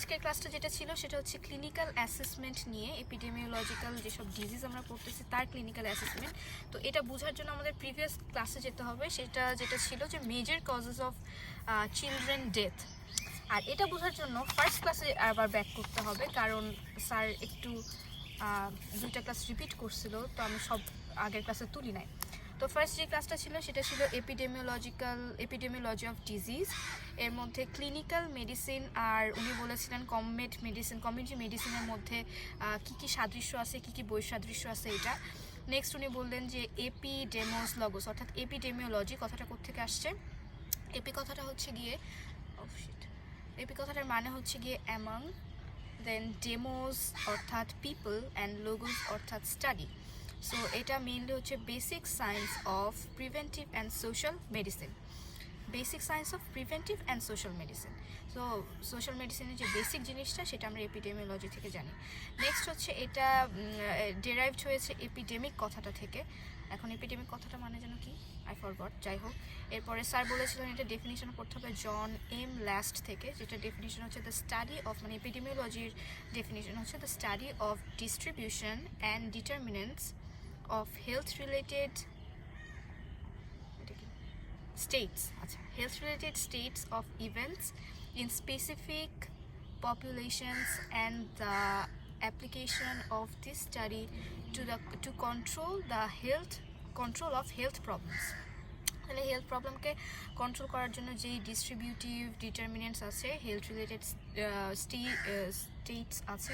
আজকের ক্লাসটা যেটা ছিল সেটা হচ্ছে ক্লিনিক্যাল অ্যাসেসমেন্ট নিয়ে, এপিডেমিওলজিক্যাল যেসব ডিজিজ আমরা পড়তেছি তার ক্লিনিক্যাল অ্যাসেসমেন্ট। তো এটা বোঝার জন্য আমাদের প্রিভিয়াস ক্লাসে যেতে হবে, সেটা যেটা ছিল যে major causes of children death. আর এটা বোঝার জন্য ফার্স্ট ক্লাসে আবার ব্যাক করতে হবে, কারণ স্যার একটু দুইটা ক্লাস রিপিট করছিল, তো আমি সব আগের ক্লাসে তুলি নাই। তো ফার্স্ট যে ক্লাসটা ছিল সেটা ছিল এপিডেমিওলজি অফ ডিজিজ, এর মধ্যে ক্লিনিক্যাল মেডিসিন আর উনি বলেছিলেন কমিউনিটি মেডিসিনের মধ্যে কি কি সাদৃশ্য আছে, কি কি বৈসাদৃশ্য আছে এটা। নেক্সট উনি বললেন যে এপিডেমোলজি অর্থাৎ এপিডেমিওলজি কথাটা কোত্থেকে আসছে। এপি কথাটা হচ্ছে গিয়ে এপি কথাটার মানে হচ্ছে গিয়ে অ্যামং, দেন ডেমোস অর্থাৎ পিপল অ্যান্ড লোগোস অর্থাৎ স্টাডি। সো এটা মেইনলি হচ্ছে basic science of preventive and social medicine. Basic science of preventive and social medicine. So social মেডিসিনের যে বেসিক জিনিসটা সেটা আমরা এপিডেমিওলজি থেকে জানি। নেক্সট হচ্ছে এটা ডেরাইভড হয়েছে এপিডেমিক কথাটা থেকে। এখন এপিডেমিক কথাটা মানে যেন কি, আই ফরগট, যাই হোক। এরপরে স্যার বলেছিলেন এটা ডেফিনিশন করতে হবে জন এম ল্যাস্ট থেকে, যেটা ডেফিনিশন হচ্ছে দ্য স্টাডি অফ, মানে এপিডেমিওলজির ডেফিনিশন হচ্ছে the study of distribution and determinants of health related states of events in specific populations and the application of this study to control of health problems. তাহলে health প্রবলেমকে control করার জন্য যেই distributive determinants আছে, health related states আছে,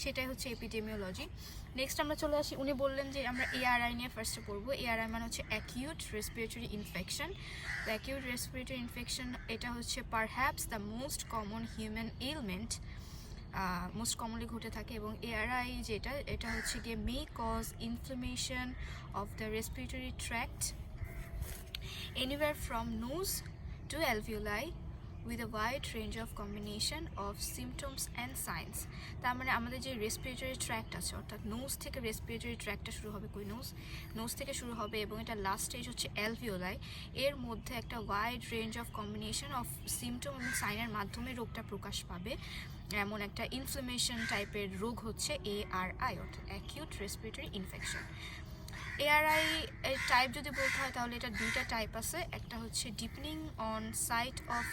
সেটাই হচ্ছে epidemiology. Next আমরা চলে আসি, উনি বললেন যে আমরা ARI নিয়ে ফার্স্টে পড়বো। ARI মানে হচ্ছে acute respiratory infection. The acute respiratory infection এটা হচ্ছে perhaps the most common human element, most commonly ঘটে থাকে। এবং ARI যেটা, এটা হচ্ছে গিয়ে may cause inflammation of the respiratory tract anywhere from nose to alveoli with a wide range of combination of symptoms and signs. তার মানে আমাদের যে রেসপিরেটরি ট্র্যাক্ট আছে, অর্থাৎ নোজ থেকে রেসপিরেটরি ট্র্যাক্টটা শুরু হবে, নোজ থেকে শুরু হবে এবং এটা লাস্ট স্টেজ হচ্ছে অ্যালভিওলাই। এর মধ্যে একটা wide range of combination of symptom এবং সাইনের মাধ্যমে রোগটা প্রকাশ পাবে, এমন একটা ইনফ্লামেশন টাইপের রোগ হচ্ছে ARI অর্থাৎ অ্যাকিউট রেসপিরেটরি ইনফেকশন। ARI এর টাইপ যদি বলতে হয় তাহলে এটা দুইটা টাইপ আছে। একটা হচ্ছে depending on site of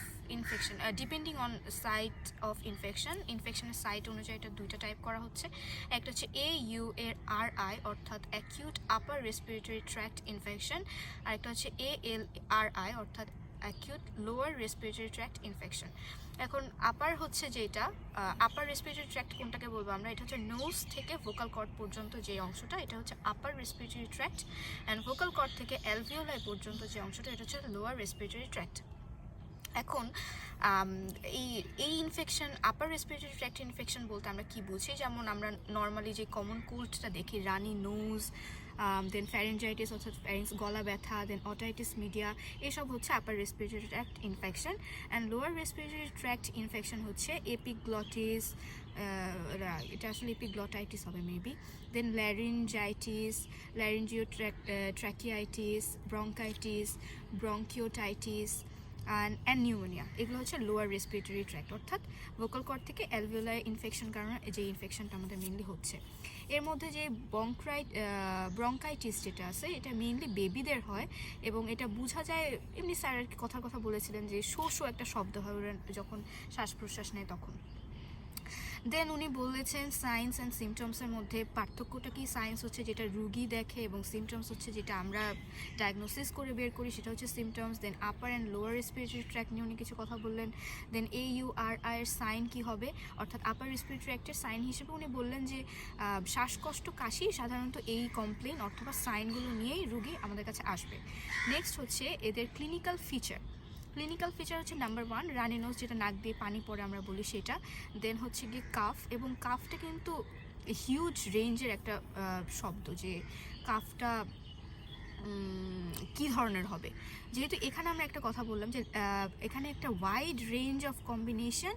infection, ইনফেকশনের সাইট অনুযায়ী এটা দুইটা টাইপ করা হচ্ছে। একটা হচ্ছে AURI অর্থাৎ acute upper respiratory tract infection, আর একটা হচ্ছে ALRI অর্থাৎ acute lower respiratory tract infection. এখন আপার হচ্ছে যেটা, আপার রেসপিরেটরি ট্র্যাক্ট কোনটাকে বলবো আমরা, এটা হচ্ছে নোজ থেকে ভোকাল কর্ড পর্যন্ত যে অংশটা, এটা হচ্ছে upper respiratory tract, and vocal cord থেকে অ্যালভিওলাই পর্যন্ত যে অংশটা, এটা হচ্ছে লোয়ার রেসপিরেটরি ট্র্যাক্ট। এখন এই ইনফেকশন, আপার রেসপিরেটরি ট্র্যাক্ট ইনফেকশন বলতে আমরা কি বুঝি, যেমন আমরা নর্মালি যে কমন কোল্ডটা দেখি, রানি নোজ, দেন ফ্যারেঞ্জাইটিস অর্থাৎ ফ্যারিংস গলা ব্যথা, দেন অটাইটিস মিডিয়া, এসব হচ্ছে upper respiratory tract infection. And lower respiratory tract infection হচ্ছে এপিগ্লটিস, এটা আসলে এপিগ্লটাইটিস হবে maybe, then laryngotracheitis, bronchitis, bronchiolitis and pneumonia. এগুলো হচ্ছে লোয়ার রেসপিরেটরি ট্র্যাক্ট, অর্থাৎ ভোকাল কর্ড থেকে অ্যালভিওলাই ইনফেকশন কারণে যে ইনফেকশনটা আমাদের মেনলি হচ্ছে। এর মধ্যে যে ব্রঙ্কাইটিস যেটা আছে, এটা মেইনলি বেবিদের হয় এবং এটা বোঝা যায়, এমনি স্যার আর কি কথা বলেছিলেন যে শো একটা শব্দ হয় ওরা যখন শ্বাস প্রশ্বাস নেয় তখন। দেন উনি বলেছেন সাইন্স অ্যান্ড সিমটমসের মধ্যে পার্থক্যটা কি। সায়েন্স হচ্ছে যেটা রুগী দেখে এবং সিমটমস হচ্ছে যেটা আমরা ডায়াগনোসিস করে বের করি, সেটা হচ্ছে symptoms. Then upper and lower respiratory tract নিয়ে উনি কিছু কথা বললেন। দেন AURI এর সাইন কি হবে, অর্থাৎ আপার রেসপিরেটরি ট্র্যাক্টের সাইন হিসেবে উনি বললেন যে শ্বাসকষ্ট, কাশি, সাধারণত এই কমপ্লেন অথবা সাইনগুলো নিয়েই রুগী আমাদের কাছে আসবে। নেক্সট হচ্ছে এদের ক্লিনিক্যাল ফিচার হচ্ছে নাম্বার 1 রানি নোজ, যেটা নাক দিয়ে পানি পড়ে আমরা বলি সেটা। দেন হচ্ছে গিয়ে কাফ, এবং কাফটা কিন্তু হিউজ রেঞ্জের একটা শব্দ, যে কাফটা কী ধরনের হবে, যেহেতু এখানে আমরা একটা কথা বললাম যে এখানে একটা wide range of combination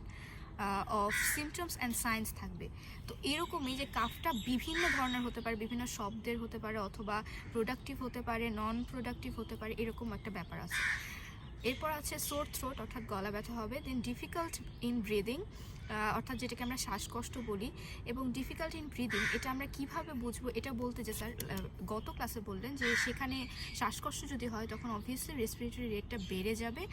of symptoms and science থাকবে। তো এরকমই যে কাফটা বিভিন্ন ধরনের হতে পারে, বিভিন্ন শব্দের হতে পারে, অথবা প্রোডাক্টিভ হতে পারে, নন প্রোডাক্টিভ হতে পারে, এরকম একটা ব্যাপার আছে। এরপর আছে সোর থ্রোট, অর্থাৎ গলা ব্যথা হবে। দেন ডিফিকাল্ট ইন ব্রিদিং, অর্থাৎ যেটাকে আমরা শ্বাসকষ্ট বলি। এবং ডিফিকাল্ট ইন ব্রিদিং এটা আমরা কিভাবে বুঝবো, এটা বলতে যে স্যার গত ক্লাসে বললেন যে সেখানে শ্বাসকষ্ট যদি হয় তখন অবভিয়াসলি রেসপিরেটরি রেটটা বেড়ে যাবে,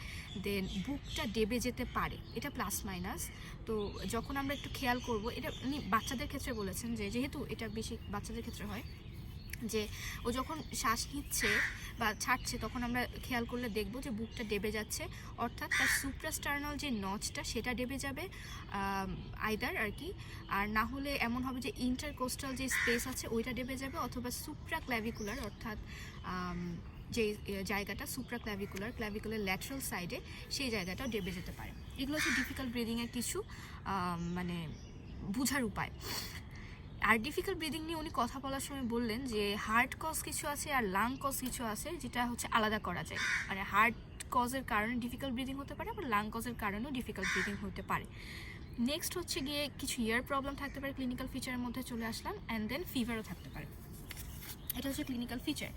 দেন বুকটা ডেবে যেতে পারে, এটা প্লাস মাইনাস। তো যখন আমরা একটু খেয়াল করব, এটা উনি বাচ্চাদের ক্ষেত্রে বলেছেন যে যেহেতু এটা বেশি বাচ্চাদের ক্ষেত্রে হয়, যে ও যখন শ্বাস নিচ্ছে বা ছাড়ছে তখন আমরা খেয়াল করলে দেখব যে বুকটা ডেবে যাচ্ছে, অর্থাৎ তার সুপ্রাস্টার্নাল যে নচটা সেটা ডেবে যাবে আইদার আর কি, আর না হলে এমন হবে যে ইন্টারকোস্টাল যে স্পেস আছে ওইটা ডেবে যাবে, অথবা সুপ্রাক্ল্যাভিকুলার অর্থাৎ যে জায়গাটা সুপ্রাক্ল্যাভিকুলার ল্যাটারাল সাইডে সেই জায়গাটাও ডেবে যেতে পারে। এগুলো হচ্ছে ডিফিকাল্ট ব্রিদিংয়ের কিছু মানে বোঝার উপায়। আর ডিফিকাল্ট ব্রিদিং নিয়ে উনি কথা বলার সময় বললেন যে হার্ট কজ কিছু আছে আর লাং কজ কিছু আছে, যেটা হচ্ছে আলাদা করা যায়। মানে হার্ট কজের কারণে ডিফিকাল্ট ব্রিদিং হতে পারে, আবার লাং কজের কারণেও ডিফিকাল্ট ব্রিদিং হতে পারে। নেক্সট হচ্ছে গিয়ে কিছু ইয়ার প্রবলেম থাকতে পারে, ক্লিনিক্যাল ফিচারের মধ্যে চলে আসলাম। অ্যান্ড দেন ফিভারও থাকতে পারে, এটা হচ্ছে clinical feature.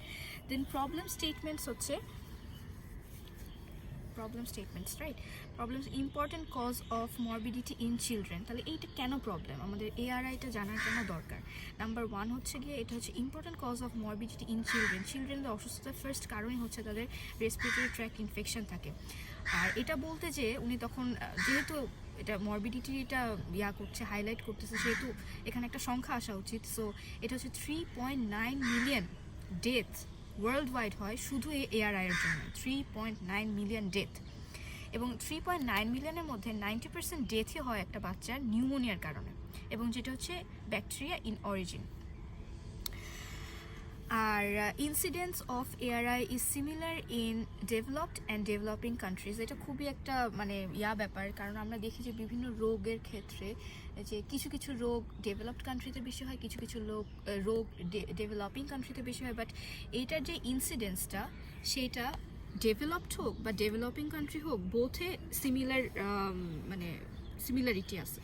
Then problem statements হচ্ছে right, problems important cause of morbidity in children. তাহলে এইটা কেন প্রবলেম, আমাদের ARIটা জানার জন্য দরকার। নাম্বার 1 হচ্ছে গিয়ে এটা হচ্ছে important cause of morbidity in চিলড্রেনদের অসুস্থতার ফার্স্ট কারণই হচ্ছে তাদের রেসপিরেটরি ট্র্যাক্ট ইনফেকশন থাকে। আর এটা বলতে যে উনি তখন যেহেতু এটা মরবিডিটিটা করছে, হাইলাইট করতেছে, সেহেতু এখানে একটা সংখ্যা আসা উচিত। সো এটা হচ্ছে 3.9 মিলিয়ন ডেথ ওয়ার্ল্ড ওয়াইড হয় শুধু এই ARI এর জন্য, 3.9 মিলিয়ন ডেথ। এবং 3.9 মিলিয়নের মধ্যে 90% ডেথই হয় একটা বাচ্চার নিউমোনিয়ার কারণে, এবং যেটা হচ্ছে ব্যাকটেরিয়া ইন অরিজিন। আর incidence of ARI is similar in developed and developing countries. এটা খুবই একটা মানে ব্যাপার, কারণ আমরা দেখি যে বিভিন্ন রোগের ক্ষেত্রে যে কিছু কিছু রোগ ডেভেলপড কান্ট্রিতে বেশি হয়, কিছু কিছু রোগ ডেভেলপিং কান্ট্রিতে বেশি হয়, বাট এইটার যে ইনসিডেন্সটা সেটা ডেভেলপড হোক বা ডেভেলপিং কান্ট্রি হোক, বোথে মানে সিমিলারিটি আছে।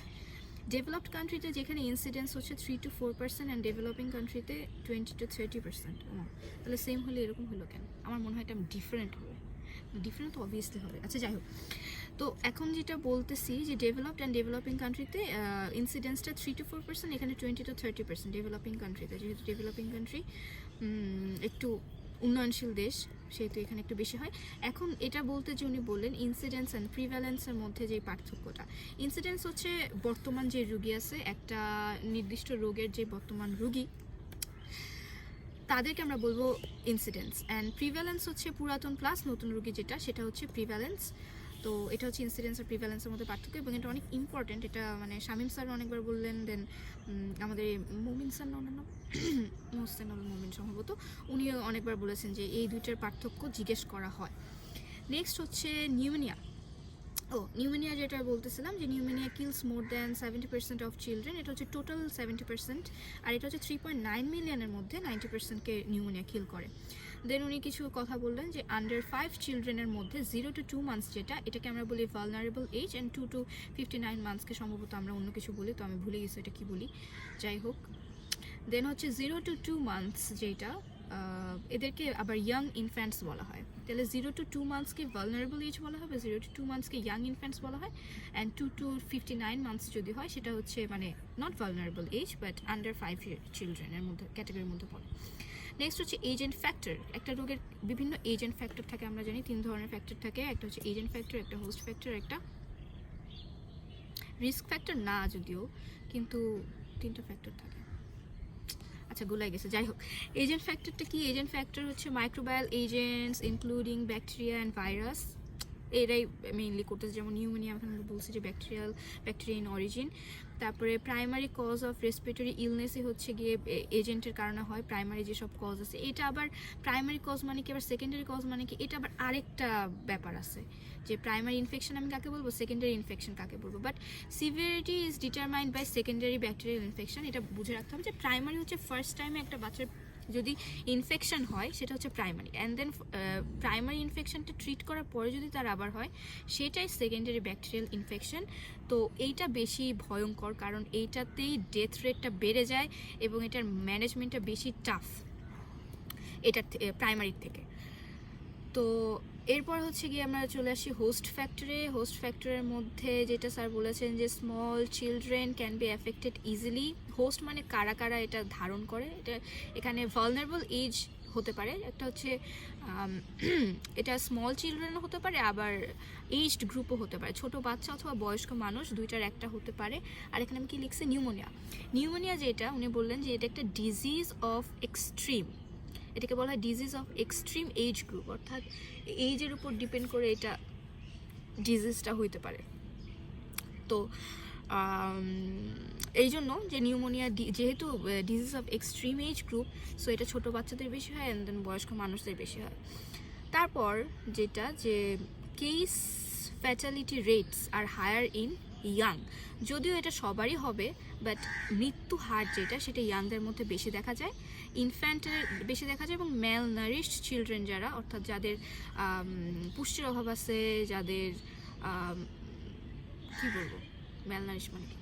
ডেভেলপড কান্ট্রিতে যেখানে ইনসিডেন্স হচ্ছে 3 to 4% অ্যান্ড ডেভেলপিং কান্ট্রিতে 20 to 30%। তাহলে সেম হলে এরকম হলো কেন? আমার মনে হয় এটা ডিফারেন্ট হবে, ডিফারেন্ট তো অবভিয়াসলি হবে। আচ্ছা যাই হোক, তো এখন যেটা বলতেছি যে ডেভেলপড অ্যান্ড ডেভেলপিং কান্ট্রিতে ইনসিডেন্সটা 3 to 4%, এখানে 20 to 30% ডেভেলপিং কান্ট্রিতে, যেহেতু ডেভেলপিং কান্ট্রি একটু উন্নয়নশীল দেশ সেহেতু এখানে একটু বেশি হয়। এখন এটা বলতে যে উনি বললেন ইনসিডেন্স অ্যান্ড প্রিভ্যালেন্সের মধ্যে যে পার্থক্যটা, ইনসিডেন্স হচ্ছে বর্তমান যে রুগী আছে, একটা নির্দিষ্ট রোগের যে বর্তমান রুগী তাদেরকে আমরা বলবো ইনসিডেন্স, অ্যান্ড প্রিভ্যালেন্স হচ্ছে পুরাতন প্লাস নতুন রুগী যেটা, সেটা হচ্ছে প্রিভ্যালেন্স। তো এটা হচ্ছে ইনসিডেন্স আর প্রিভ্যালেন্সের মধ্যে পার্থক্য, এবং এটা অনেক ইম্পর্টেন্ট। এটা মানে শামীম স্যার অনেকবার বললেন, দেন আমাদের মুমিন স্যার মোহসেনুল সম্ভবত উনিও অনেকবার বলেছেন যে এই দুইটার পার্থক্য জিজ্ঞেস করা হয়। নেক্সট হচ্ছে নিউমোনিয়া। নিউমোনিয়া যেটা বলতেছিলাম যে pneumonia kills more than 70% of children, এটা হচ্ছে টোটাল 70%, আর এটা হচ্ছে 3.9 মিলিয়নের মধ্যে 90%কে নিউমোনিয়া কিল করে। দেন উনি কিছু কথা বললেন যে আন্ডার 5 চিলড্রেনের মধ্যে 0 to 2 মান্থস যেটা, এটাকে আমরা বলি ভালনারেবল এজ, অ্যান্ড 2 to 59 মান্থসকে সম্ভবত আমরা অন্য কিছু বলি, তো আমি ভুলে গেছি এটা কি বলি, যাই হোক। দেন হচ্ছে 0 to 2 মান্থস যেটা, এদেরকে আবার ইয়াং ইনফ্যান্টস বলা হয়। তাহলে 0 to 2 মান্থসকে ভালনারেবল এজ বলা হবে, 0 to 2 মান্থসকে ইয়াং ইনফ্যান্টস বলা হয়, অ্যান্ড 2 to 59 মান্থস যদি হয় সেটা হচ্ছে মানে not vulnerable age but under 5 চিলড্রেনের মধ্যে ক্যাটাগরির মধ্যে পড়ে। নেক্সট হচ্ছে এজেন্ট ফ্যাক্টর। একটা রোগের বিভিন্ন এজেন্ট ফ্যাক্টর থাকে, আমরা জানি 3 ধরনের ফ্যাক্টর থাকে, একটা হচ্ছে এজেন্ট ফ্যাক্টর, একটা হোস্ট ফ্যাক্টর, একটা রিস্ক ফ্যাক্টর না যদিও, কিন্তু 3টা ফ্যাক্টর থাকে। আচ্ছা গুলাই গেছে, যাই হোক। এজেন্ট ফ্যাক্টরটা কি? এজেন্ট ফ্যাক্টর হচ্ছে microbial agents including bacteria and virus, এরাই মেইনলি করতেছে। যেমন নিউমোনিয়া এখন আমরা বলছি যে ব্যাকটেরিয়া ইন অরিজিন। তারপরে প্রাইমারি কজ অফ রেসপিরেটরি ইলনেসই হচ্ছে গিয়ে এজেন্টের কারণে হয়, প্রাইমারি যেসব কজ আছে। এটা আবার প্রাইমারি কজ মানে কি, আবার সেকেন্ডারি কজ মানে কি, এটা আবার আরেকটা ব্যাপার আছে যে প্রাইমারি ইনফেকশন আমি কাকে বলবো, সেকেন্ডারি ইনফেকশন কাকে বলবো। But severity is determined by secondary bacterial infection, এটা বুঝে রাখতে হবে যে প্রাইমারি হচ্ছে ফার্স্ট টাইমে একটা বাচ্চার যদি ইনফেকশন হয় সেটা হচ্ছে প্রাইমারি, অ্যান্ড দেন প্রাইমারি ইনফেকশনটা ট্রিট করার পরে যদি তার আবার হয় সেটাই সেকেন্ডারি ব্যাকটেরিয়াল ইনফেকশন। তো এইটা বেশি ভয়ঙ্কর, কারণ এইটাতেই ডেথ রেটটা বেড়ে যায় এবং এটার ম্যানেজমেন্টটা বেশি টাফ এটা প্রাইমারির থেকে। তো এরপর হচ্ছে গিয়ে আমরা চলে আসি হোস্ট ফ্যাক্টরে। হোস্ট ফ্যাক্টরের মধ্যে যেটা স্যার বলেছেন যে small children can be affected easily. Host মানে কারা কারা এটা ধারণ করে, এটা এখানে ভালনারেবল এজ হতে পারে, একটা হচ্ছে এটা স্মল চিলড্রেনও হতে পারে, আবার এজড গ্রুপও হতে পারে, ছোট বাচ্চা অথবা বয়স্ক মানুষ দুইটার একটা হতে পারে। আর এখানে আমি কি লিখছি, নিউমোনিয়া। নিউমোনিয়া যেটা উনি বললেন যে এটা একটা ডিজিজ অফ এক্সট্রিম, এটাকে বলা হয় disease of extreme age group, অর্থাৎ এইজের উপর ডিপেন্ড করে এটা ডিজিজটা হইতে পারে। তো এই জন্য যে নিউমোনিয়া যেহেতু disease of extreme age group, so এটা ছোটো বাচ্চাদের বেশি হয় অ্যান্ড দেন বয়স্ক মানুষদের বেশি হয়। তারপর যেটা যে case fatality rates are higher in young, যদিও এটা সবারই হবে, বাট মৃত্যু হার যেটা সেটা ইয়াংদের মধ্যে বেশি দেখা যায়, ইনফ্যান্টের বেশি দেখা যায়, এবং ম্যাল নারিশড চিলড্রেন যারা, অর্থাৎ যাদের পুষ্টির অভাব আছে, যাদের কি বলবো ম্যাল নারিশ মানে কি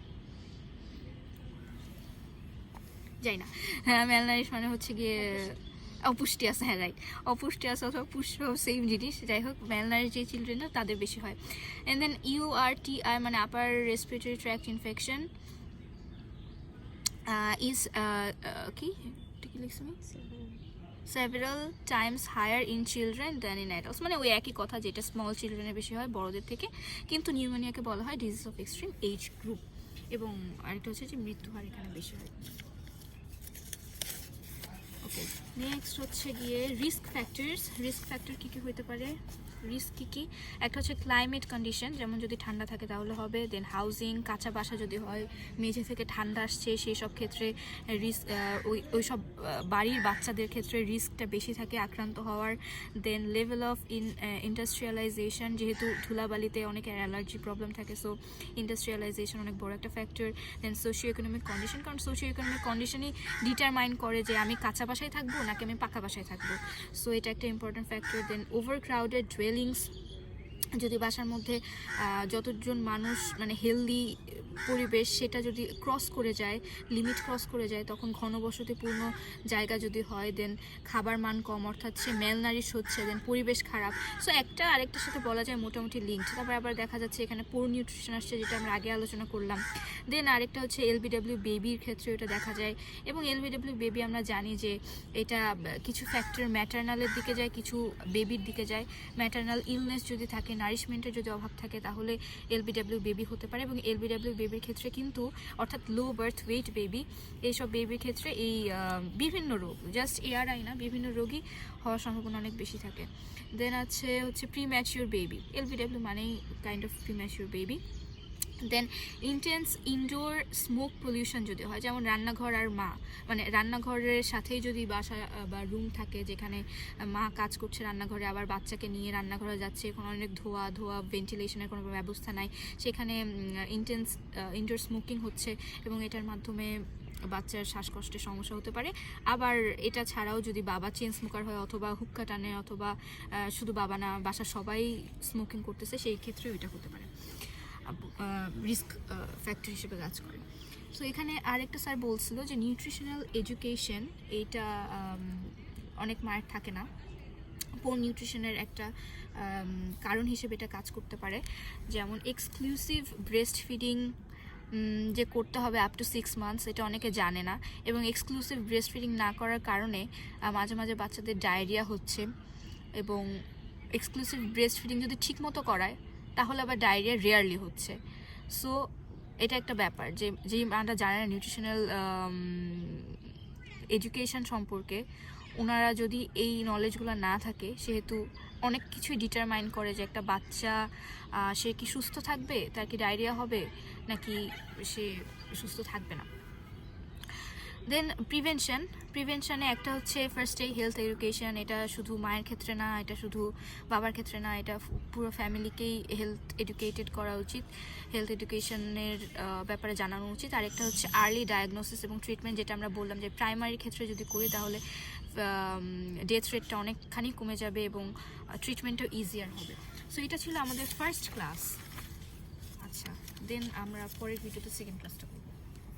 যাই না, হ্যাঁ ম্যাল নারিশ মানে হচ্ছে গিয়ে অপুষ্টি আছে, হ্যাঁ রাইট, অপুষ্টি আছে অথবা পুষ্টি সেম জিনিস, যাই হোক ম্যাল নারিশ যে চিলড্রেনরা তাদের বেশি হয়। অ্যান্ড দেন URTI মানে আপার রেসপিরেটরি ট্র্যাক্ট ইনফেকশন ইজ কি লিখছি আমি, several times higher in children than in adults, মানে ওই একই কথা, যেটা স্মল চিলড্রেনের বেশি হয় বড়দের থেকে, কিন্তু নিউমোনিয়াকে বলা হয় disease of extreme age group. এবং আরেকটা হচ্ছে যে মৃত্যু হার এখানে বেশি হয়। ওকে, নেক্সট হচ্ছে গিয়ে রিস্ক ফ্যাক্টরস। রিস্ক ফ্যাক্টর কী কী হতে পারে, রিস্ক কী কী, একটা হচ্ছে ক্লাইমেট কন্ডিশন, যেমন যদি ঠান্ডা থাকে তাহলে হবে, দেন হাউজিং, কাঁচা বাসা যদি হয়, মেঝে থেকে ঠান্ডা আসছে সেই সব ক্ষেত্রে রিস্ক, ওই সব বাড়ির বাচ্চাদের ক্ষেত্রে রিস্কটা বেশি থাকে আক্রান্ত হওয়ার। দেন লেভেল অফ ইন্ডাস্ট্রিয়ালাইজেশন, যেহেতু ধুলাবালিতে অনেকের অ্যালার্জি প্রবলেম থাকে, সো ইন্ডাস্ট্রিয়ালাইজেশন অনেক বড় একটা ফ্যাক্টর। দেন সোশিও ইকোনমিক কন্ডিশন, কারণ সোশিও ইকোনমিক কন্ডিশনই ডিটারমাইন করে যে আমি কাঁচা বাসায় থাকবো নাকি আমি পাকা বাসায় থাকবো, সো এটা একটা ইম্পর্টেন্ট ফ্যাক্টর। দেন ওভারক্রাউডেড ডুয়েলিংস, যদি বাসার মধ্যে যতজন মানুষ মানে হেলদি পরিবেশ সেটা যদি ক্রস করে যায়, লিমিট ক্রস করে যায়, তখন ঘনবসতিপূর্ণ জায়গা যদি হয়, দেন খাবার মান কম, অর্থাৎ সে ম্যালনারিশ হচ্ছে, দেন পরিবেশ খারাপ, সো একটা আরেকটার সাথে বলা যায় মোটামুটি লিঙ্কড। তারপর আবার দেখা যাচ্ছে এখানে পুর নিউট্রিশন আসছে, যেটা আমরা আগে আলোচনা করলাম। দেন আরেকটা হচ্ছে LBW বেবির ক্ষেত্রে এটা দেখা যায়, এবং LBW বেবি আমরা জানি যে এটা কিছু ফ্যাক্টর ম্যাটারনালের দিকে যায়, কিছু বেবির দিকে যায়। ম্যাটারনাল ইলনেস যদি থাকে, নারিশমেন্টের যদি অভাব থাকে, তাহলে LBW বেবি হতে পারে। এবং LBW বেবির ক্ষেত্রে কিন্তু, অর্থাৎ লো বার্থ ওয়েট বেবি, এইসব বেবির ক্ষেত্রে এই বিভিন্ন রোগ, জাস্ট ARI না, বিভিন্ন রোগই হওয়ার সম্ভাবনা অনেক বেশি থাকে। দেন হচ্ছে প্রিম্যাচিওর বেবি, LBW মানেই kind of premature baby. Then intense indoor smoke pollution যদি হয়, যেমন রান্নাঘর আর মা, মানে রান্নাঘরের সাথেই যদি বাসা বা রুম থাকে যেখানে মা কাজ করছে রান্নাঘরে, আবার বাচ্চাকে নিয়ে রান্নাঘরে যাচ্ছে, এখন অনেক ধোয়া ভেন্টিলেশনের কোনো ব্যবস্থা নাই, সেখানে ইন্টেন্স ইনডোর স্মোকিং হচ্ছে, এবং এটার মাধ্যমে বাচ্চার শ্বাসকষ্টের সমস্যা হতে পারে। আবার এটা ছাড়াও যদি বাবা চেন স্মোকার হয়, অথবা হুক্কা টানে, অথবা শুধু বাবা না বাসার সবাই স্মোকিং করতেছে, সেই ক্ষেত্রেও এটা হতে পারে, রিস্ক ফ্যাক্টর হিসেবে কাজ করে। সো এখানে আরেকটা স্যার বলছিল যে নিউট্রিশনাল এডুকেশন, এইটা অনেক মায়ের থাকে না, পোর নিউট্রিশনের একটা কারণ হিসেবে এটা কাজ করতে পারে। যেমন এক্সক্লুসিভ ব্রেস্ট ফিডিং যে করতে হবে আপ টু 6 months, এটা অনেকে জানে না, এবং এক্সক্লুসিভ ব্রেস্ট ফিডিং না করার কারণে মাঝে মাঝে বাচ্চাদের ডায়রিয়া হচ্ছে, এবং এক্সক্লুসিভ ব্রেস্ট ফিডিং যদি ঠিক মতো করায় তাহলে আবার ডায়রিয়া রেয়ারলি হচ্ছে। সো এটা একটা ব্যাপার যে আমরা জানি না নিউট্রিশনাল এডুকেশন সম্পর্কে, ওনারা যদি এই নলেজগুলো না থাকে, সেহেতু অনেক কিছুই ডিটারমাইন করে যে একটা বাচ্চা সে কি সুস্থ থাকবে, তার কি ডায়রিয়া হবে, নাকি সে সুস্থ থাকবে না। দেন প্রিভেনশনে একটা হচ্ছে ফার্স্ট এড হেলথ এডুকেশন, এটা শুধু মায়ের ক্ষেত্রে না, এটা শুধু বাবার ক্ষেত্রে না, এটা পুরো ফ্যামিলিকেই হেলথ এডুকেটেড করা উচিত, হেলথ এডুকেশনের ব্যাপারে জানানো উচিত। আরেকটা হচ্ছে আর্লি ডায়াগনোসিস এবং ট্রিটমেন্ট, যেটা আমরা বললাম যে প্রাইমারি ক্ষেত্রে যদি করি তাহলে ডেথ রেটটা অনেকখানি কমে যাবে এবং ট্রিটমেন্টও ইজিয়ার হবে। সো এটা ছিল আমাদের ফার্স্ট ক্লাস। আচ্ছা, দেন আমরা পরের ভিডিওতে সেকেন্ড ক্লাসটা